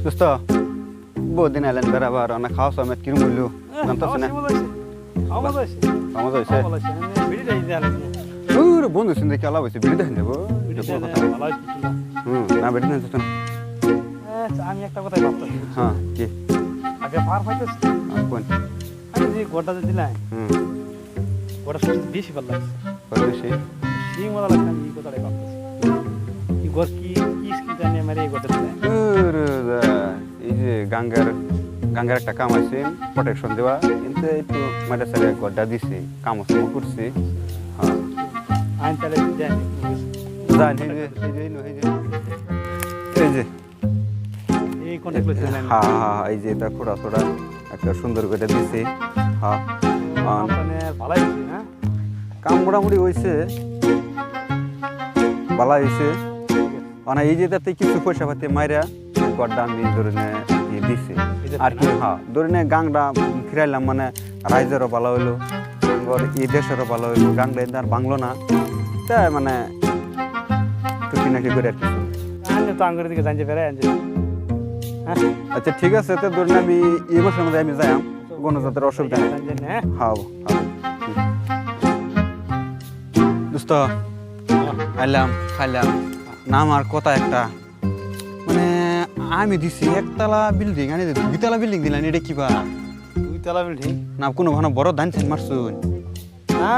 দোস্ত বহুত দিন এলেন বেড়াবার অনেক খাওয়া সমেত কিরম হইল জানতেছ না মজা হয়েছে বন্ধু সিন্ধে খেলা হয়েছে বিড়ি দেখেন যাবো না বেড়ি দেখেন আমি একটা কথাই ভাবতাম হ্যাঁ কি আগে পার পাইতেছি কোন আমি যে গোটা যে দিলাই গোটা সবচেয়ে বেশি ভালো লাগছে বেশি সেই মজা লাগছে আমি এই কথাটাই ভাবতেছি এই গোর কি কি স্কিল জানি আমার এই গোটা দিলাই এই যে গাঙ্গার একটা কাম আছে প্রোটেকশন দেওয়া কিন্তু একটু মাঝে সাথে গড্ডা দিছে কামও করছি হ্যাঁ আমি তাহলে জানি জানি এই যে এই কন্টাক্ট করতে দিলাই হ্যাঁ এই যে এটা খোড়া খোড়া একটা সুন্দর করে দিছে হ্যাঁ মানে ভালোই হইছে না কাম মোটামুটি হয়েছে ভালো হয়েছে মানে এই যে তাতে কিছু পয়সা পাতি মাইরা গড্ডা আমি ধরে দিছি আর কি হ্যাঁ ধরে নে গাংটা ফিরাইলাম মানে রাইজেরও ভালো হইলো এই দেশেরও ভালো হইলো গাংটা এদের বাংলো না তাই মানে টুকি নাকি করে আর কিছু আমি তো আঙ্গুরের দিকে জানতে পারে আনছে হ্যাঁ আচ্ছা ঠিক আছে তো ধরে আমি এই বছরের মধ্যে আমি যাই কোনো জাতের অসুবিধা নেই হ্যাঁ হ্যাঁ দোস্ত আইলাম খাইলাম নাম আর কথা একটা মানে আমি দিছি একতলা বিল্ডিং আনি দুইতলা বিল্ডিং দিলাম এটা কিবা দুই তলা বিল্ডিং না কোনো ভালো বড় ধান ছান মারছুন না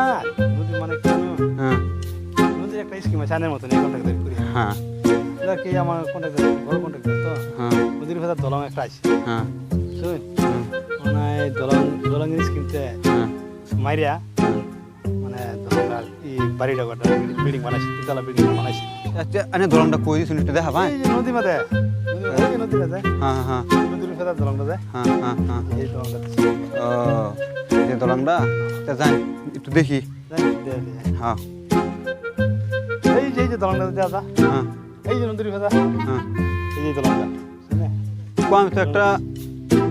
নদী মানে কেন হ্যাঁ নদী একটা স্কিম আছে আনের মতন এই কন্টাক্ট করি হ্যাঁ এটা কি আমার কন্টাক্ট বড় কন্টাক্ট তো হ্যাঁ নদীর ভেতর দলং একটা আছে হ্যাঁ শুন মানে দলং স্কিমতে মাইরিয়া মানে দলংটা এই বাড়িটা গোটা বিল্ডিং বানাইছে তিনতলা বিল্ডিং বানাইছে আচ্ছা আনে দলংটা কই দিছুন একটু দেখা ভাই এই যে নদী মাঝে নদীটা যায় হ্যাঁ হ্যাঁ নদীর ভেতর দলংটা যায় হ্যাঁ হ্যাঁ হ্যাঁ এই দলংটা ও এই দলংটা তা যাই একটু দেখি হ্যাঁ এই যে দলংটা যা হ্যাঁ এই যে নদীর ভেতর হ্যাঁ এই যে দলংটা শুনে আমি তো একটা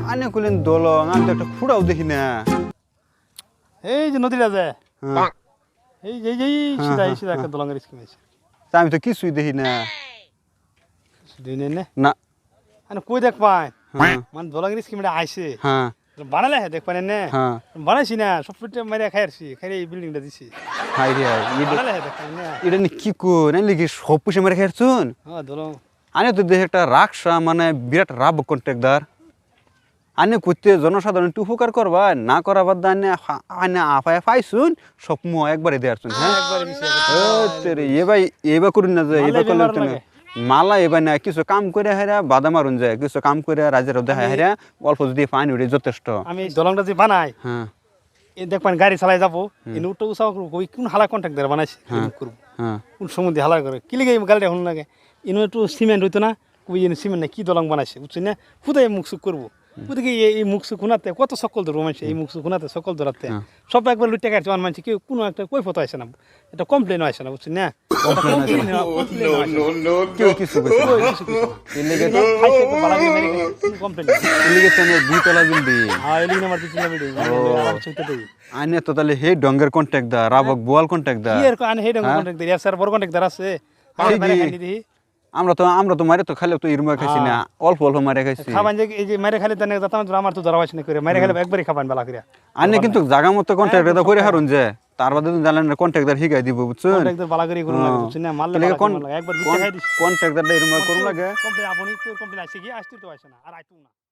আনে কইলেন দলং আমি তো একটা খুঁড়াও দেখি না এই যে নদীটা যায় হ্যাঁ এই যে সিধা একটা দলংয়ের স্কিম আছে তা আমি তো কিছুই দেখি না দুই নেই না মানে কই দেখ পাই হ্যাঁ মানে দলংয়ের স্কিমটা আইছে হ্যাঁ বানালে দেখ পাই না হ্যাঁ বানাইছি না সব ফিটে মারিয়া খাইছি খাই এই বিল্ডিংটা দিছি হাই রে বানালে দেখ পাই না এটা নি কি কই না লিখি সব পয়সা মেরে খাইছুন হ্যাঁ দলং আনে তো দেখে একটা রাখসা মানে বিরাট রাব কন্ট্রাক্টর আনে করতে জনসাধারণ একটু উপকার করবা না করা বাদ আনে আপায় পাইছুন সব মুহ একবারে দেয়ারছুন হ্যাঁ একবারে দিছি তেরে এবার করুন না যে এবার করলে তো না মালা এবার না কিছু কাম করে হারা বাদাম মারুন যায় কিছু কাম করে রাজের দেখা হারা অল্প যদি পানি উঠে যথেষ্ট আমি দলংটা যে বানাই হ্যাঁ এই দেখ পাই গাড়ি চালাই যাবো এই উঠে উৎসাহ করবো কই কোন হালা কন্ট্রাক্ট দ্বারা বানাইছে করবো হ্যাঁ কোন সমুদ্রে হালা করে কি লিগে গাড়িটা হল লাগে ইনো একটু সিমেন্ট হইতো না কই সিমেন্ট না কি দলং বানাইছে বুঝছি না খুদাই মুখসুক করবো ওদিকে এই মুখসুক খুনাতে কত সকল ধরবো মানুষ এই মুখসুক খুনাতে সকল ধরাতে সব একবার লুটে কাটছে আমার মানুষ কেউ কোনো একটা কই ফটো আসে না এটা কমপ্লেনও আসে না বুঝছি না কেউ কিছু কইছে দুইতলা বিল্ডিং আনে তো তাহলে হে ডঙ্গের কন্ট্রাক্টর রাবক বোয়াল কন্ট্রাক্টর আমরা তো মারে তো খালি তো ইরমা খাইছি না অল্প অল্প মারে খাইছি খাবান যে এই যে মারে খালি তানে আমার তো ধরা না করে মারে খালি একবারই খাবান বালা করে আনে কিন্তু জায়গা মতো কন্ট্রাক্টর করে হারুন যে তার বাদে জানেন না কন্ট্রাক্টর হিগাই দিব বুঝছেন কন্ট্রাক্টর বালা করে করুন লাগে বুঝছেন না মারলে একবার বিটে খাই দিছি কন্ট্রাক্টরটা ইরমা করুন লাগে কমপ্লেন আপনি কমপ্লেন আসে কি আসতে তো আসে না আর আইতো না